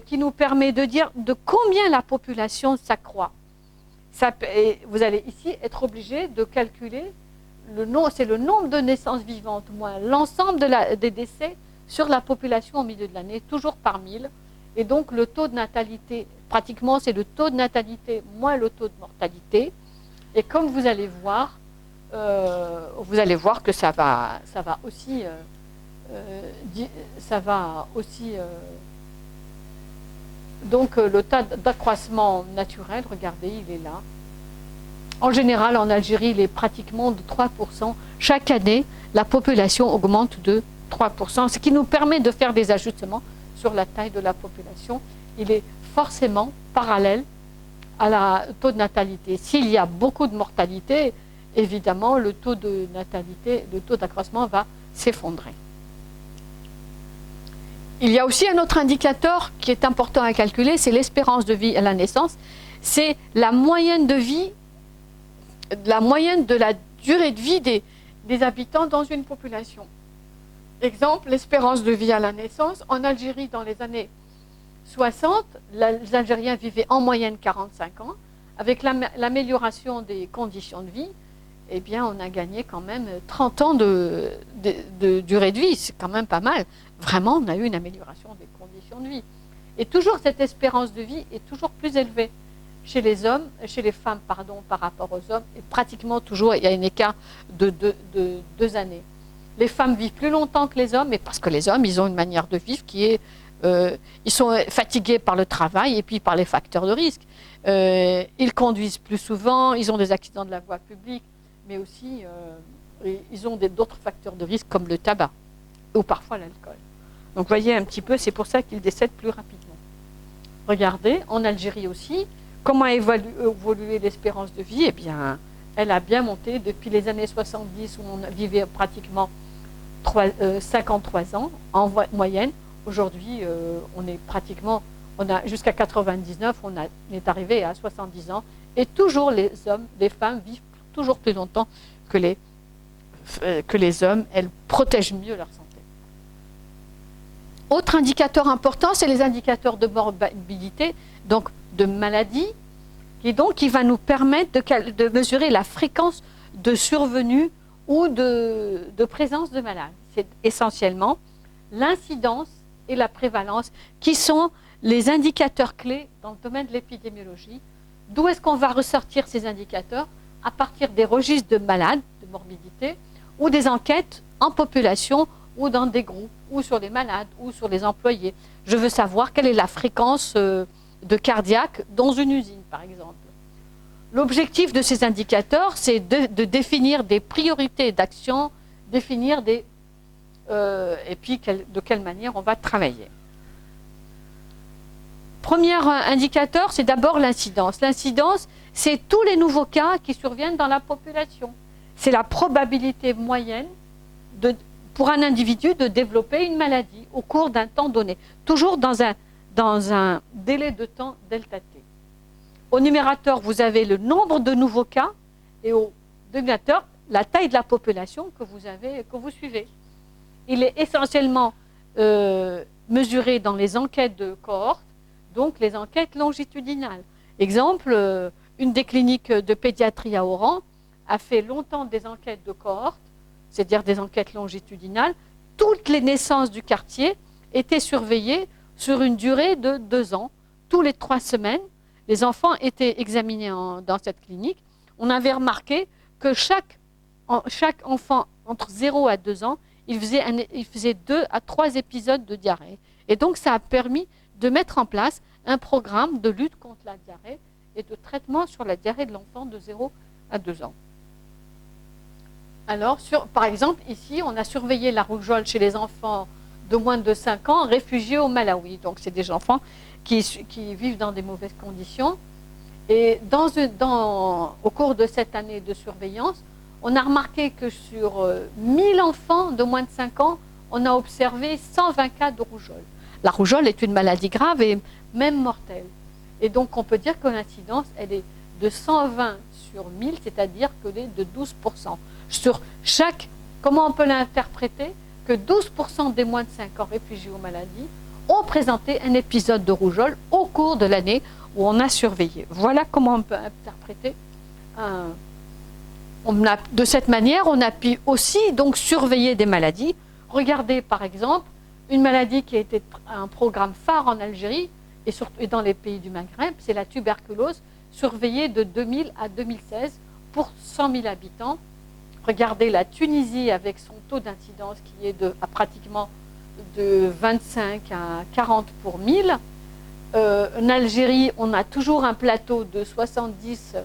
qui nous permet de dire de combien la population s'accroît. Vous allez ici être obligé de calculer, c'est le nombre de naissances vivantes moins l'ensemble des décès sur la population au milieu de l'année, toujours par 1000. Et donc le taux de natalité, pratiquement c'est le taux de natalité moins le taux de mortalité. Et comme vous allez voir que ça va aussi donc le tas d'accroissement naturel, regardez, il est là. En général, en Algérie, il est pratiquement de 3%. Chaque année, la population augmente de 3%, ce qui nous permet de faire des ajustements sur la taille de la population. Il est forcément parallèle à la taux de natalité. S'il y a beaucoup de mortalité, évidemment, le taux de natalité, le taux d'accroissement va s'effondrer. Il y a aussi un autre indicateur qui est important à calculer, c'est l'espérance de vie à la naissance. C'est la moyenne de vie, la moyenne de la durée de vie des habitants dans une population. Exemple, l'espérance de vie à la naissance. En Algérie, dans les années 60, les Algériens vivaient en moyenne 45 ans. Avec l'amélioration des conditions de vie, eh bien, on a gagné quand même 30 ans de durée de vie. C'est quand même pas mal. Vraiment, on a eu une amélioration des conditions de vie. Et toujours, cette espérance de vie est toujours plus élevée chez les femmes, par rapport aux hommes. Et pratiquement toujours, il y a un écart de 2 années. Les femmes vivent plus longtemps que les hommes, mais parce que les hommes, ils ont une manière de vivre qui est... ils sont fatigués par le travail et puis par les facteurs de risque. Ils conduisent plus souvent, ils ont des accidents de la voie publique, mais aussi ils ont d'autres facteurs de risque comme le tabac ou parfois l'alcool. Donc vous voyez un petit peu, c'est pour ça qu'ils décèdent plus rapidement. Regardez, en Algérie aussi, comment a évolué l'espérance de vie? Eh bien, elle a bien monté depuis les années 70 où on vivait pratiquement 53 ans en moyenne. Aujourd'hui, on a jusqu'à 99, on est arrivé à 70 ans. Et toujours les femmes vivent toujours plus longtemps que les hommes. Elles protègent mieux leur santé. Autre indicateur important, c'est les indicateurs de morbidité, donc de maladie, qui va nous permettre de mesurer la fréquence de survenue ou de présence de malades. C'est essentiellement l'incidence et la prévalence qui sont les indicateurs clés dans le domaine de l'épidémiologie. D'où est-ce qu'on va ressortir ces indicateurs? À partir des registres de malades, de morbidité, ou des enquêtes en population ou dans des groupes, ou sur les malades, ou sur les employés. Je veux savoir quelle est la fréquence de cardiaque dans une usine, par exemple. L'objectif de ces indicateurs, c'est de définir des priorités d'action, définir des... et puis de quelle manière on va travailler. Premier indicateur, c'est d'abord l'incidence. L'incidence, c'est tous les nouveaux cas qui surviennent dans la population. C'est la probabilité moyenne pour un individu de développer une maladie au cours d'un temps donné, toujours dans un délai de temps delta t. Au numérateur, vous avez le nombre de nouveaux cas et au dénominateur, la taille de la population que vous suivez. Il est essentiellement mesuré dans les enquêtes de cohorte, donc les enquêtes longitudinales. Exemple, une des cliniques de pédiatrie à Oran a fait longtemps des enquêtes de cohorte, c'est-à-dire des enquêtes longitudinales. Toutes les naissances du quartier étaient surveillées sur une durée de 2 ans. Tous les 3 semaines, les enfants étaient examinés dans cette clinique. On avait remarqué que chaque enfant entre 0 à 2 ans, il faisait 2 à 3 épisodes de diarrhée. Et donc, ça a permis de mettre en place un programme de lutte contre la diarrhée et de traitement sur la diarrhée de l'enfant de 0 à 2 ans. Alors, par exemple, ici, on a surveillé la rougeole chez les enfants de moins de 5 ans réfugiés au Malawi. Donc, c'est des enfants qui vivent dans des mauvaises conditions. Et au cours de cette année de surveillance, on a remarqué que sur 1000 enfants de moins de 5 ans, on a observé 120 cas de rougeole. La rougeole est une maladie grave et même mortelle. Et donc, on peut dire que l'incidence, elle est de 120 sur 1000, c'est-à-dire qu'elle est de 12%. Comment on peut l'interpréter? Que 12% des moins de 5 ans réfugiés aux maladies ont présenté un épisode de rougeole au cours de l'année où on a surveillé. Voilà comment on peut interpréter. De cette manière, on a pu aussi donc surveiller des maladies. Regardez par exemple une maladie qui a été un programme phare en Algérie et dans les pays du Maghreb, c'est la tuberculose, surveillée de 2000 à 2016 pour 100 000 habitants. Regardez la Tunisie avec son taux d'incidence qui est pratiquement de 25 à 40 pour 1000. En Algérie, on a toujours un plateau de 70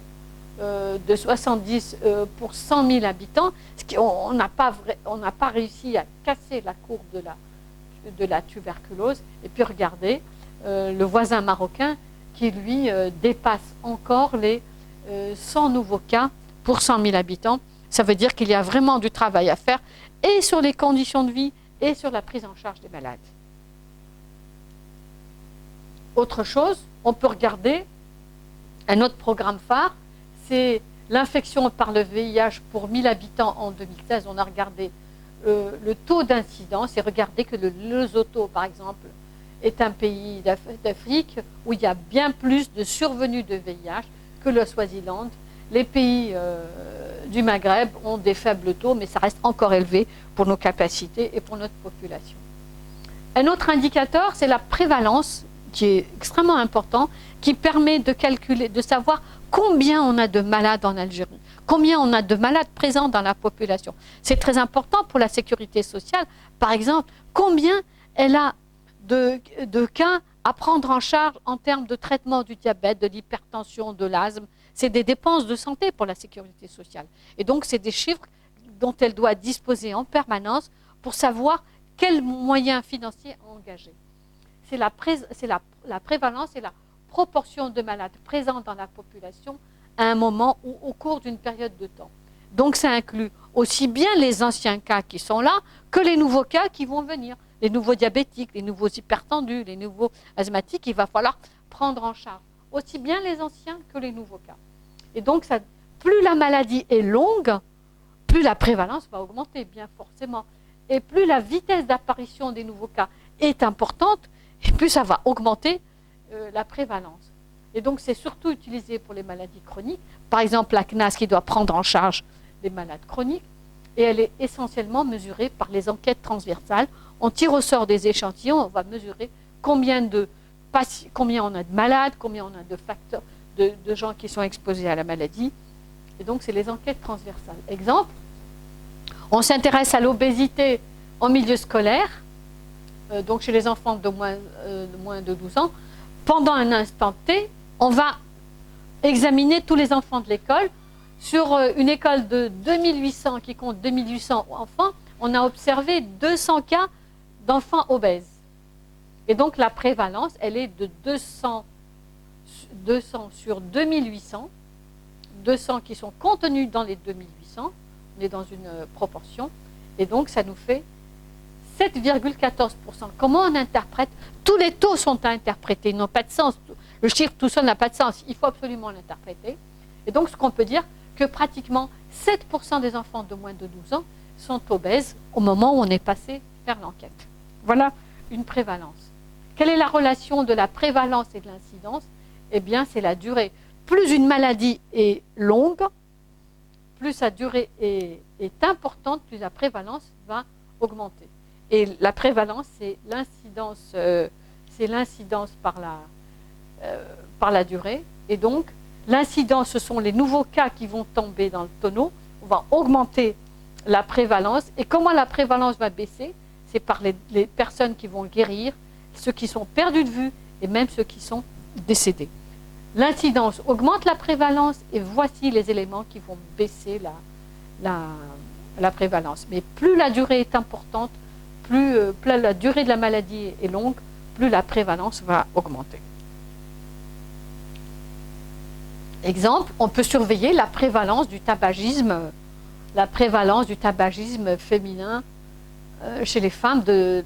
pour 100 000 habitants. On n'a pas réussi à casser la courbe de la tuberculose. Et puis regardez le voisin marocain qui, lui, dépasse encore les 100 nouveaux cas pour 100 000 habitants. Ça veut dire qu'il y a vraiment du travail à faire et sur les conditions de vie et sur la prise en charge des malades. Autre chose, on peut regarder un autre programme phare, c'est l'infection par le VIH pour 1000 habitants en 2016. On a regardé le taux d'incidence et regardez que le Lesotho, par exemple, est un pays d'Afrique où il y a bien plus de survenus de VIH que le Swaziland. Les pays du Maghreb ont des faibles taux, mais ça reste encore élevé pour nos capacités et pour notre population. Un autre indicateur, c'est la prévalence, qui est extrêmement important, qui permet de calculer, de savoir combien on a de malades en Algérie, combien on a de malades présents dans la population. C'est très important pour la sécurité sociale. Par exemple, combien elle a de cas à prendre en charge en termes de traitement du diabète, de l'hypertension, de l'asthme. C'est des dépenses de santé pour la sécurité sociale. Et donc, c'est des chiffres dont elle doit disposer en permanence pour savoir quels moyens financiers engager. C'est la prévalence et la proportion de malades présents dans la population à un moment ou au cours d'une période de temps. Donc, ça inclut aussi bien les anciens cas qui sont là que les nouveaux cas qui vont venir. Les nouveaux diabétiques, les nouveaux hypertendus, les nouveaux asthmatiques, il va falloir prendre en charge aussi bien les anciens que les nouveaux cas. Et donc, plus la maladie est longue, plus la prévalence va augmenter, bien forcément. Et plus la vitesse d'apparition des nouveaux cas est importante, et plus ça va augmenter la prévalence. Et donc, c'est surtout utilisé pour les maladies chroniques. Par exemple, la CNAS qui doit prendre en charge les malades chroniques. Et elle est essentiellement mesurée par les enquêtes transversales. On tire au sort des échantillons, on va mesurer combien on a de malades, combien on a de facteurs, de gens qui sont exposés à la maladie. Et donc, c'est les enquêtes transversales. Exemple, on s'intéresse à l'obésité en milieu scolaire, donc chez les enfants de moins de 12 ans, pendant un instant T, on va examiner tous les enfants de l'école. Sur une école de 2800 qui compte 2800 enfants, on a observé 200 cas d'enfants obèses. Et donc la prévalence, elle est de 200 sur 2800, 200 qui sont contenus dans les 2800, on est dans une proportion, et donc ça nous fait 7,14%. Comment on interprète? Tous les taux sont à interpréter, ils n'ont pas de sens. Le chiffre tout seul n'a pas de sens, il faut absolument l'interpréter. Et donc ce qu'on peut dire, que pratiquement 7% des enfants de moins de 12 ans sont obèses au moment où on est passé faire l'enquête. Voilà une prévalence. Quelle est la relation de la prévalence et de l'incidence? Eh bien, c'est la durée. Plus une maladie est longue, plus sa durée est importante, plus la prévalence va augmenter. Et la prévalence, c'est l'incidence par la durée. Et donc, l'incidence, ce sont les nouveaux cas qui vont tomber dans le tonneau. On va augmenter la prévalence. Et comment la prévalence va baisser? C'est par les personnes qui vont guérir, ceux qui sont perdus de vue et même ceux qui sont décédés. L'incidence augmente la prévalence et voici les éléments qui vont baisser la prévalence. Mais plus la durée est importante, plus la durée de la maladie est longue, plus la prévalence va augmenter. Exemple, on peut surveiller la prévalence du tabagisme féminin chez les femmes de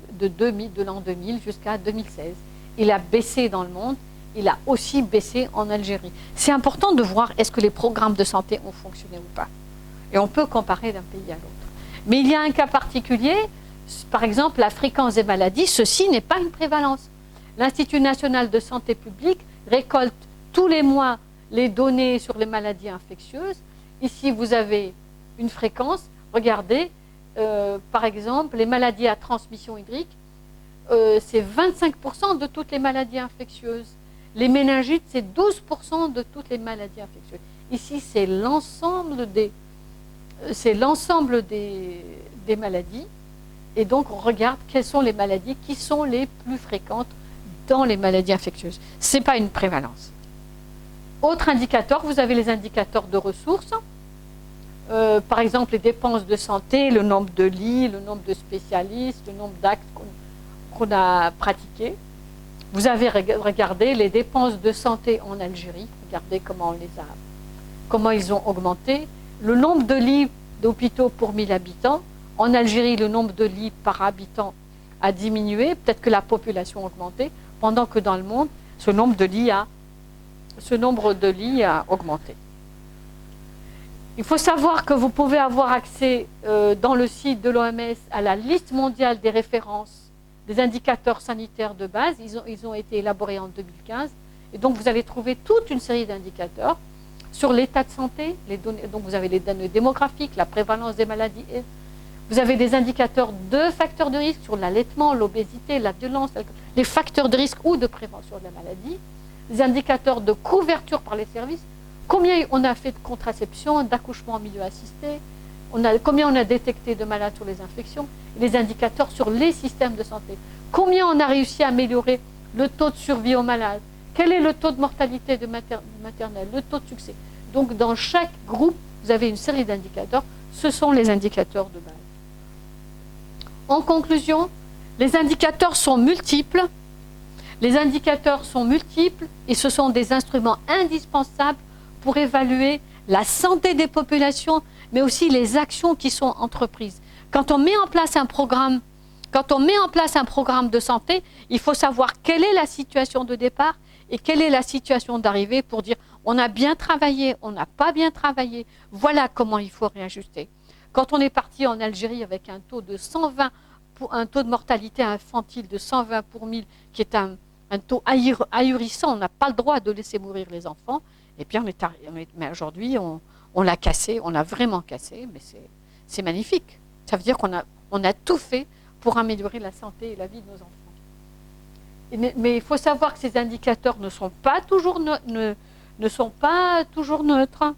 l'an 2000 jusqu'à 2016. Il a baissé dans le monde, il a aussi baissé en Algérie. C'est important de voir est-ce que les programmes de santé ont fonctionné ou pas. Et on peut comparer d'un pays à l'autre. Mais il y a un cas particulier, par exemple la fréquence des maladies, ceci n'est pas une prévalence. L'Institut national de santé publique récolte tous les mois les données sur les maladies infectieuses. Ici, vous avez une fréquence. Regardez, par exemple, les maladies à transmission hydrique, c'est 25% de toutes les maladies infectieuses. Les méningites, c'est 12% de toutes les maladies infectieuses. Ici, c'est l'ensemble des maladies. Et donc, on regarde quelles sont les maladies qui sont les plus fréquentes dans les maladies infectieuses. Ce n'est pas une prévalence. Autre indicateur, vous avez les indicateurs de ressources. Par exemple, les dépenses de santé, le nombre de lits, le nombre de spécialistes, le nombre d'actes qu'on a pratiqués. Vous avez regardé les dépenses de santé en Algérie. Regardez comment ils ont augmenté. Le nombre de lits d'hôpitaux pour 1000 habitants. En Algérie, le nombre de lits par habitant a diminué. Peut-être que la population a augmenté, pendant que dans le monde, ce nombre de lits a augmenté. Il faut savoir que vous pouvez avoir accès dans le site de l'OMS à la liste mondiale des références des indicateurs sanitaires de base. Ils ont été élaborés en 2015. Et donc, vous allez trouver toute une série d'indicateurs sur l'état de santé. Donc, vous avez les données démographiques, la prévalence des maladies. Vous avez des indicateurs de facteurs de risque sur l'allaitement, l'obésité, la violence, les facteurs de risque ou de prévention de la maladie. Des indicateurs de couverture par les services. Combien on a fait de contraception, d'accouchement en milieu assisté, combien on a détecté de malades sur les infections, et les indicateurs sur les systèmes de santé. Combien on a réussi à améliorer le taux de survie aux malades, quel est le taux de mortalité maternelle, le taux de succès. Donc dans chaque groupe, vous avez une série d'indicateurs, ce sont les indicateurs de base. En conclusion, les indicateurs sont multiples. Les indicateurs sont multiples et ce sont des instruments indispensables pour évaluer la santé des populations, mais aussi les actions qui sont entreprises. Quand on met en place un programme de santé, il faut savoir quelle est la situation de départ et quelle est la situation d'arrivée pour dire on a bien travaillé, on n'a pas bien travaillé, voilà comment il faut réajuster. Quand on est parti en Algérie avec un taux de 120, un taux de mortalité infantile de 120 pour 1000, qui est un taux ahurissant, on n'a pas le droit de laisser mourir les enfants, et puis mais aujourd'hui, on l'a cassé, on l'a vraiment cassé, mais c'est magnifique. Ça veut dire qu'on a tout fait pour améliorer la santé et la vie de nos enfants. Mais il faut savoir que ces indicateurs ne sont pas toujours neutres. Ils ne sont pas toujours neutres.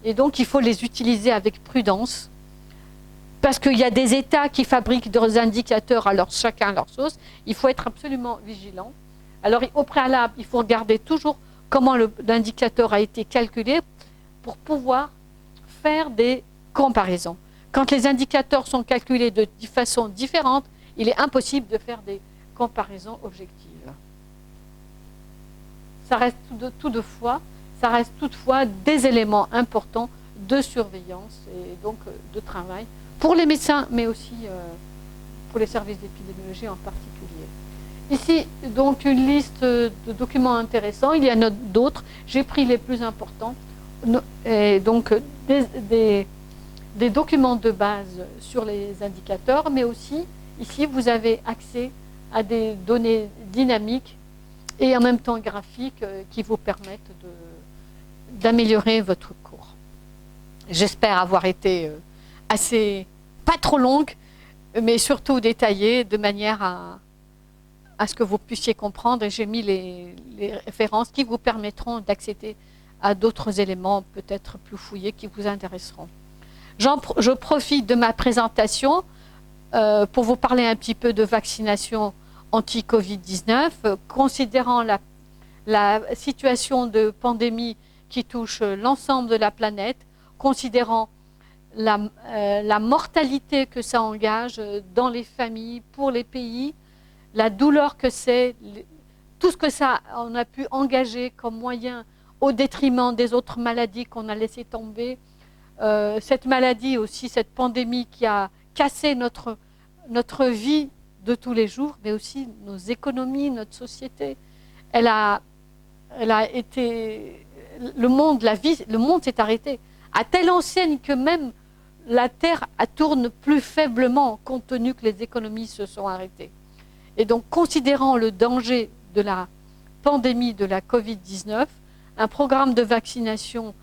Et donc, il faut les utiliser avec prudence. Parce qu'il y a des États qui fabriquent des indicateurs à chacun à leur sauce. Il faut être absolument vigilant. Alors, au préalable, il faut regarder toujours comment l'indicateur a été calculé pour pouvoir faire des comparaisons. Quand les indicateurs sont calculés de façon différente, il est impossible de faire des comparaisons objectives. Ça reste toutefois des éléments importants de surveillance et donc de travail pour les médecins, mais aussi pour les services d'épidémiologie en particulier. Ici, donc, une liste de documents intéressants. Il y en a d'autres. J'ai pris les plus importants. Et donc, des documents de base sur les indicateurs, mais aussi, ici, vous avez accès à des données dynamiques et en même temps graphiques qui vous permettent d'améliorer votre cours. J'espère avoir été assez, pas trop longue, mais surtout détaillée de manière à ce que vous puissiez comprendre. Et j'ai mis les références qui vous permettront d'accéder à d'autres éléments peut-être plus fouillés qui vous intéresseront. Je profite de ma présentation pour vous parler un petit peu de vaccination anti-Covid-19, considérant la situation de pandémie qui touche l'ensemble de la planète, considérant la mortalité que ça engage dans les familles, pour les pays, la douleur que c'est, tout ce que ça on a pu engager comme moyen au détriment des autres maladies qu'on a laissé tomber. Cette maladie aussi, cette pandémie qui a cassé notre vie de tous les jours, mais aussi nos économies, notre société. Elle a été... Le monde s'est arrêté. À telle enseigne que même la Terre tourne plus faiblement compte tenu que les économies se sont arrêtées. Et donc, considérant le danger de la pandémie de la Covid-19, un programme de vaccination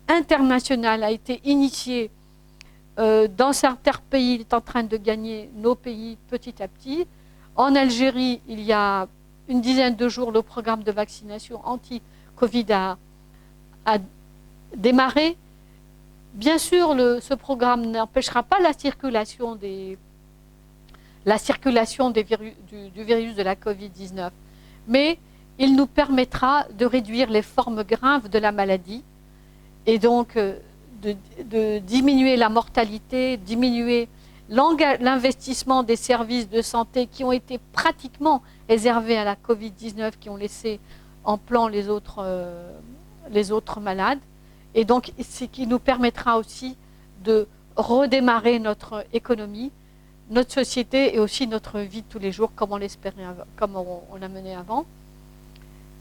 international a été initié dans certains pays. Il est en train de gagner nos pays petit à petit. En Algérie, il y a une dizaine de jours, le programme de vaccination anti-Covid a démarré. Bien sûr, ce programme n'empêchera pas la circulation du virus de la Covid-19, mais il nous permettra de réduire les formes graves de la maladie et donc de diminuer la mortalité, diminuer l'investissement des services de santé qui ont été pratiquement réservés à la Covid-19, qui ont laissé en plan les autres malades. Et donc, ce qui nous permettra aussi de redémarrer notre économie, notre société et aussi notre vie de tous les jours, comme on l'espérait, comme on l'a mené avant.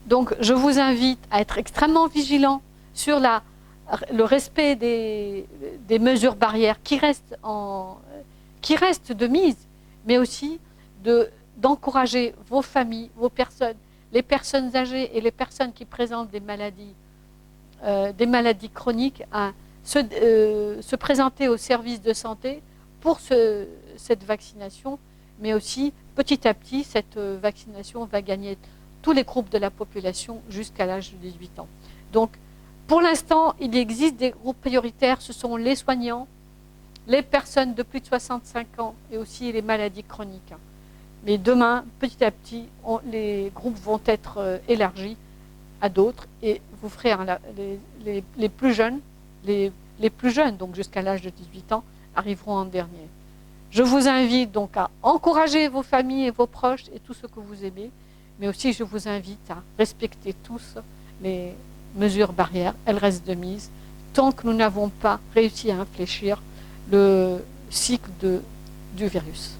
Donc, je vous invite à être extrêmement vigilant sur le respect des mesures barrières qui restent de mise, mais aussi d'encourager vos familles, les personnes âgées et les personnes qui présentent des maladies chroniques à se présenter au service de santé pour cette vaccination, mais aussi petit à petit, cette vaccination va gagner tous les groupes de la population jusqu'à l'âge de 18 ans. Donc, pour l'instant, il existe des groupes prioritaires, ce sont les soignants, les personnes de plus de 65 ans et aussi les maladies chroniques. Mais demain, petit à petit, les groupes vont être élargis à d'autres et vous ferez les plus jeunes, donc jusqu'à l'âge de 18 ans, arriveront en dernier. Je vous invite donc à encourager vos familles et vos proches et tous ceux que vous aimez, mais aussi je vous invite à respecter tous les mesures barrières. Elles restent de mise tant que nous n'avons pas réussi à infléchir le cycle du virus.